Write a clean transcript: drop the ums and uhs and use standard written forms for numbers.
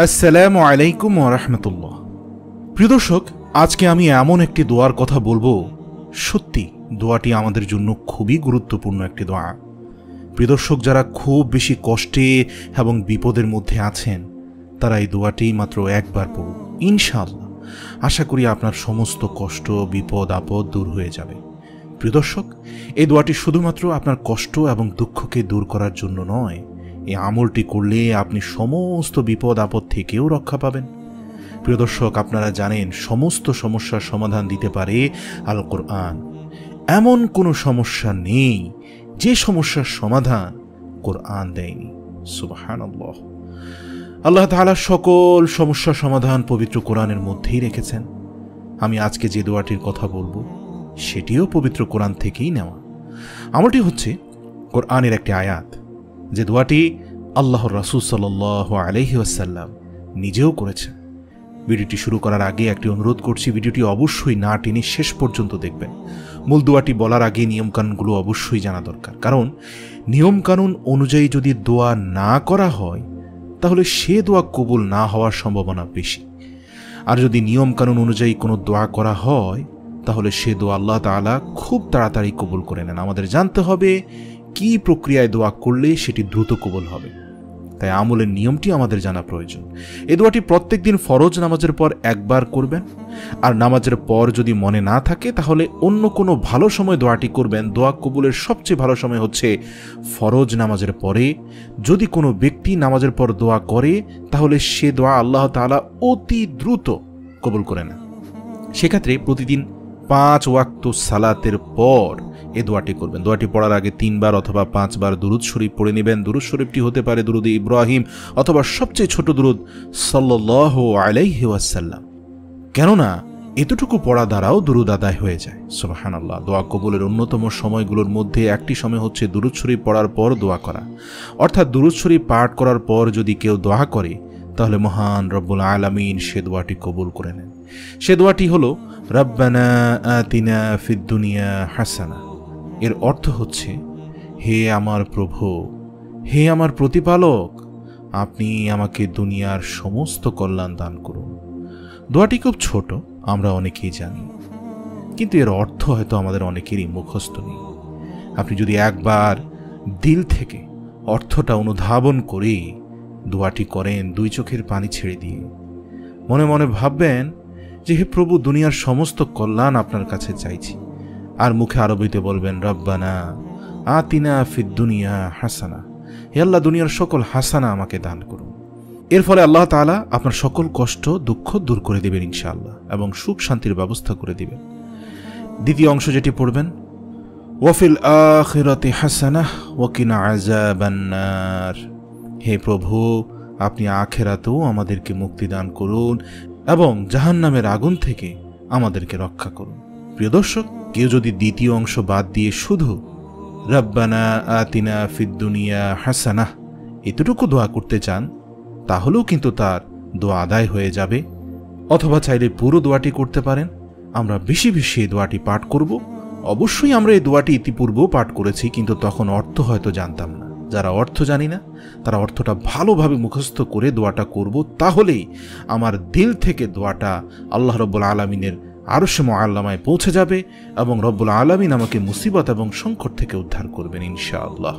আসসালামু আলাইকুম ওয়া রাহমাতুল্লাহ। প্রিয় দর্শক, আজকে আমি এমন একটি দোয়ার কথা বলবো, সত্যি দোয়াটি আমাদের জন্য খুবই গুরুত্বপূর্ণ একটি দোয়া। প্রিয় দর্শক, যারা খুব বেশি কষ্টে এবং বিপদের মধ্যে আছেন তারা এই দোয়াটি মাত্র একবার পড়ুন। ইনশাআল্লাহ আশা করি আপনার সমস্ত কষ্ট, বিপদ, আপদ দূর হয়ে যাবে। প্রিয় দর্শক, এই দোয়াটি শুধুমাত্র আপনার কষ্ট এবং দুঃখকে দূর করার জন্য নয়, এই আমলটি করলে আপনি সমস্ত বিপদ আপদ থেকেও রক্ষা পাবেন। প্রিয় দর্শক, আপনারা জানেন সমস্ত সমস্যার সমাধান দিতে পারে আল কোরআন। এমন কোনো সমস্যা নেই যে সমস্যার সমাধান কোরআন দেয়নি। সুবহানাল্লাহ। আল্লাহ তাআলা সকল সমস্যার সমাধান পবিত্র কোরআনের মধ্যেই রেখেছেন। আমি আজকে যে দোয়াটির কথা বলবো সেটিও পবিত্র কোরআন থেকেই নেওয়া। আমলটি হচ্ছে কোরআনের একটি আয়াত, যে দোয়াটি আল্লাহর রাসূল সাল্লাল্লাহু আলাইহি ওয়াসাল্লাম নিজেও করেছেন। ভিডিওটি শুরু করার আগে একটি অনুরোধ করছি, ভিডিওটি অবশ্যই না টেনে শেষ পর্যন্ত দেখবেন। মূল দোয়াটি বলার আগে নিয়মকানুনগুলো অবশ্যই জানা দরকার, কারণ নিয়মকানুন অনুযায়ী যদি দোয়া না করা হয় তাহলে সে দোয়া কবুল না হওয়ার সম্ভাবনা বেশি। আর যদি নিয়মকানুন অনুযায়ী কোনো দোয়া করা হয় তাহলে সে দোয়া আল্লাহ তাআলা খুব তাড়াতাড়ি কবুল করে নেন। আমাদের জানতে হবে কি প্রক্রিয়ায় দোয়া করলে সেটি দ্রুত কবুল হবে, তাই আমলের নিয়মটি আমাদের জানা প্রয়োজন। এই দোয়াটি প্রত্যেক দিন ফরজ নামাজের পর একবার করবেন, আর নামাজের পর যদি মনে না থাকে তাহলে অন্য কোনো ভালো সময় দোয়াটি করবেন। দোয়া কবুলের সবচেয়ে ভালো সময় হচ্ছে ফরজ নামাজের পরে। যদি কোনো ব্যক্তি নামাজের পর দোয়া করে তাহলে সে দোয়া আল্লাহ তাআলা অতি দ্রুত কবুল করে নেন। সেক্ষেত্রে প্রতিদিন 5 ওয়াক্ত সালাতের পর এই দোয়াটি করবেন। দোয়াটি পড়ার আগে 3 বার অথবা 5 বার দুরুদ শরীফ পড়ে নেবেন। দুরুদ শরীফটি হতে পারে দুরুদ ইব্রাহিম অথবা সবচেয়ে ছোট দুরুদ সাল্লাল্লাহু আলাইহি ওয়াসাল্লাম, কেননা এতটুকু পড়া দ্বারাও দুরুদ আদায় হয়ে যায়। সুবহানাল্লাহ। দোয়া কবুলের অন্যতম সময়গুলোর মধ্যে একটি সময় হচ্ছে দুরুদ শরীফ পড়ার পর দোয়া করা। অর্থাৎ দুরুদ শরীফ পাঠ করার পর যদি কেউ দোয়া করে তাহলে মহান রব্বুল আলামিন সে দোয়াটি কবুল করে নেন। সে দোয়াটি হলো রাব্বানা আতিনা ফিদ দুনিয়া হাসানা। এর অর্থ হচ্ছে, হে আমার প্রভু, হে আমার প্রতিপালক, আপনি আমাকে দুনিয়ার সমস্ত কল্যাণ দান করুন। দোয়াটি খুব ছোট, আমরা অনেকেই জানি, কিন্তু এর অর্থ হয়তো আমাদের অনেকেরই মুখস্থ নেই। আপনি যদি একবার দিল থেকে অর্থটা অনুধাবন করে দোয়াটি করেন, 2 চোখের পানি ছেড়ে দিয়ে মনে মনে ভাববেন যে হে প্রভু, দুনিয়ার সমস্ত কল্যাণ আপনার কাছে চাইছি, আর মুখে আরবিতে বলবেন রব্বানা আতিনা ফিদ দুনিয়া হাসানা। হে আল্লাহ, দুনিয়ার সকল হাসানা আমাকে দান করুন। এর ফলে আল্লাহ তাআলা আপনার সকল কষ্ট, দুঃখ দূর করে দিবেন ইনশাআল্লাহ, এবং সুখ শান্তির ব্যবস্থা করে দিবেন। দ্বিতীয় অংশ যেটি পড়বেন, ওয়াফিল আখিরাতি হাসানাহ ওয়া কিনা আযাবান নার। হে প্রভু, আপনি আখিরাতেও আমাদেরকে মুক্তি দান করুন এবং জাহান্নামের আগুন থেকে আমাদেরকে রক্ষা করুন। প্রিয় দর্শক, কেউ যদি দ্বিতীয় অংশ বাদ দিয়ে শুধু রব্বানা আতিনা ফিদ দুনিয়া হাসানাহ এতটুকু দোয়া করতে চান তাহলেও কিন্তু তার দোয়া আদায় হয়ে যাবে। অথবা চাইলে পুরো দোয়াটি করতে পারেন। আমরা বেশি বেশি এই দোয়াটি পাঠ করব। অবশ্যই আমরা এই দোয়াটি ইতিপূর্বেও পাঠ করেছি, কিন্তু তখন অর্থ হয়তো জানতাম না। যারা অর্থ জানি না তারা অর্থটা ভালোভাবে মুখস্থ করে দোয়াটা করব, তাহলেই আমার দিল থেকে দোয়াটা আল্লাহ রব্বুল আলামিনের আরশে মুআল্লামায় পৌঁছে যাবে এবং রব্বুল আলামিন আমাকে মুসিবত এবং সংকট থেকে উদ্ধার করবেন ইনশাআল্লাহ।